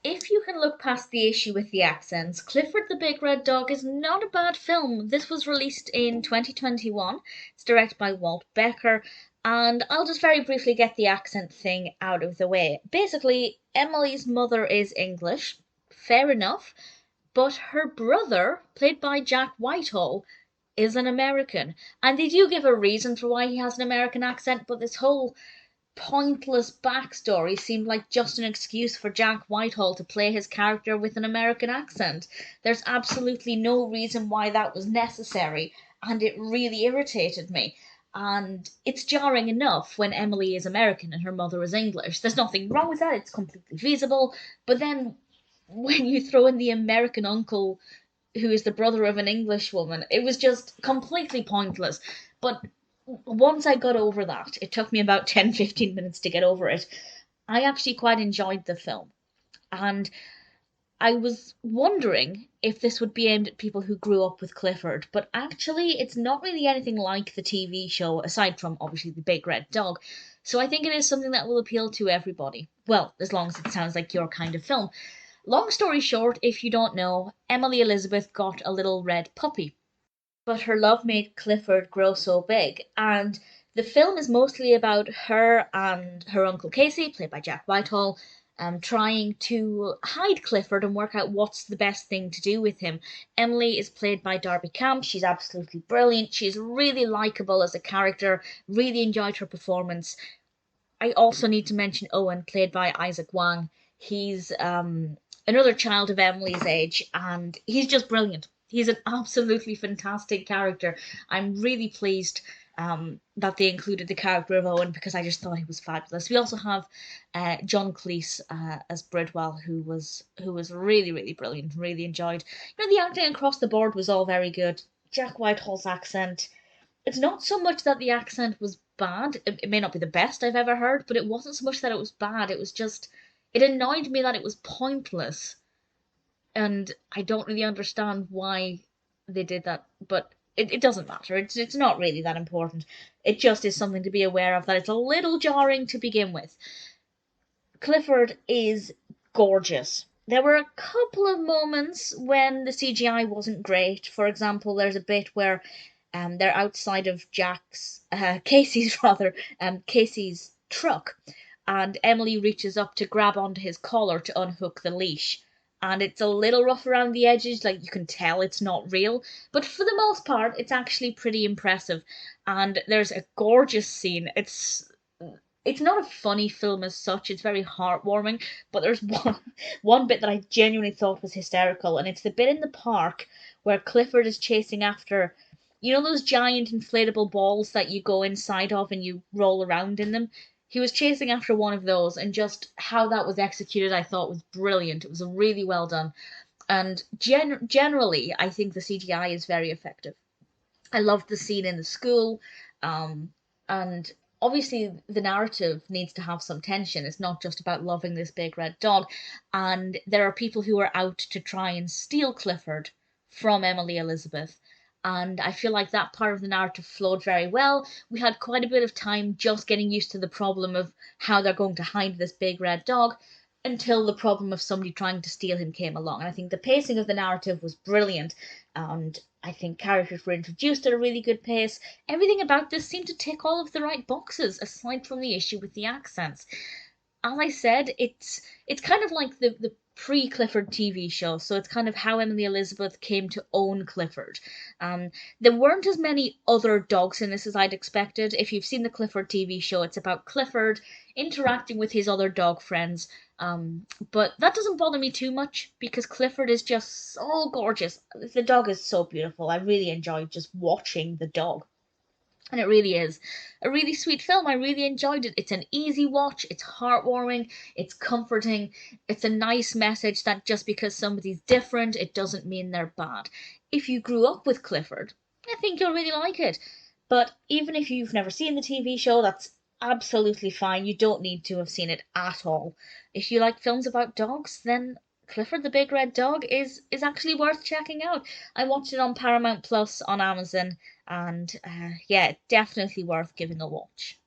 if you can look past the issue with the accents, Clifford the Big Red Dog is not a bad film. This was released in 2021. It's directed by Walt Becker, and I'll just very briefly get the accent thing out of the way. Basically, Emily's mother is English, fair enough, but her brother, played by Jack Whitehall, is an American. And they do give a reason for why he has an American accent, but this whole pointless backstory seemed like just an excuse for Jack Whitehall to play his character with an American accent. There's absolutely no reason why that was necessary, and it really irritated me. And it's jarring enough when Emily is American and her mother is English. There's nothing wrong with that, it's completely feasible. But then when you throw in the American uncle who is the brother of an English woman, it was just completely pointless. But once I got over that, it took me about 10-15 minutes to get over it. I actually quite enjoyed the film. And I was wondering if this would be aimed at people who grew up with Clifford, but actually, it's not really anything like the TV show, aside from obviously the Big Red Dog. So I think it is something that will appeal to everybody. Well, as long as it sounds like your kind of film. Long story short, if you don't know, Emily Elizabeth got a little red puppy, but her love made Clifford grow so big. And the film is mostly about her and her uncle Casey, played by Jack Whitehall, trying to hide Clifford and work out what's the best thing to do with him. Emily is played by Darby Camp. She's absolutely brilliant. She's really likable as a character. Really enjoyed her performance. I also need to mention Owen, played by Izaac Wang. He's another child of Emily's age, and he's just brilliant. He's an absolutely fantastic character. I'm really pleased that they included the character of Owen because I just thought he was fabulous. We also have John Cleese as Bridwell, who was really really brilliant. Really enjoyed. The acting across the board was all very good. Jack Whitehall's accent. It's not so much that the accent was bad. It may not be the best I've ever heard, but it wasn't so much that it was bad. It was just it annoyed me that it was pointless, and I don't really understand why they did that, but it doesn't matter. It's not really that important. It just is something to be aware of, that it's a little jarring to begin with. Clifford is gorgeous. There were a couple of moments when the CGI wasn't great. For example, there's a bit where they're outside of Casey's truck, and Emily reaches up to grab onto his collar to unhook the leash. And it's a little rough around the edges, like you can tell it's not real, but for the most part, it's actually pretty impressive. And there's a gorgeous scene. It's not a funny film as such, it's very heartwarming, but there's one bit that I genuinely thought was hysterical, and it's the bit in the park where Clifford is chasing after, those giant inflatable balls that you go inside of and you roll around in them? He was chasing after one of those, and just how that was executed I thought was brilliant. It was really well done. And generally, I think the CGI is very effective. I loved the scene in the school, and obviously the narrative needs to have some tension. It's not just about loving this big red dog, and there are people who are out to try and steal Clifford from Emily Elizabeth. And I feel like that part of the narrative flowed very well. We had quite a bit of time just getting used to the problem of how they're going to hide this big red dog until the problem of somebody trying to steal him came along. And I think the pacing of the narrative was brilliant, and I think characters were introduced at a really good pace. Everything about this seemed to tick all of the right boxes, aside from the issue with the accents. As I said, it's kind of like the pre-Clifford TV show, so it's kind of how Emily Elizabeth came to own Clifford. There weren't as many other dogs in this as I'd expected. If you've seen the Clifford TV show, it's about Clifford interacting with his other dog friends. But that doesn't bother me too much because Clifford is just so gorgeous. The dog is so beautiful. I really enjoyed just watching the dog. And it really is a really sweet film. I really enjoyed it. It's an easy watch. It's heartwarming. It's comforting. It's a nice message that just because somebody's different, it doesn't mean they're bad. If you grew up with Clifford, I think you'll really like it. But even if you've never seen the TV show, that's absolutely fine. You don't need to have seen it at all. If you like films about dogs, then Clifford the Big Red Dog is actually worth checking out. I watched it on Paramount Plus on Amazon, and yeah, definitely worth giving a watch.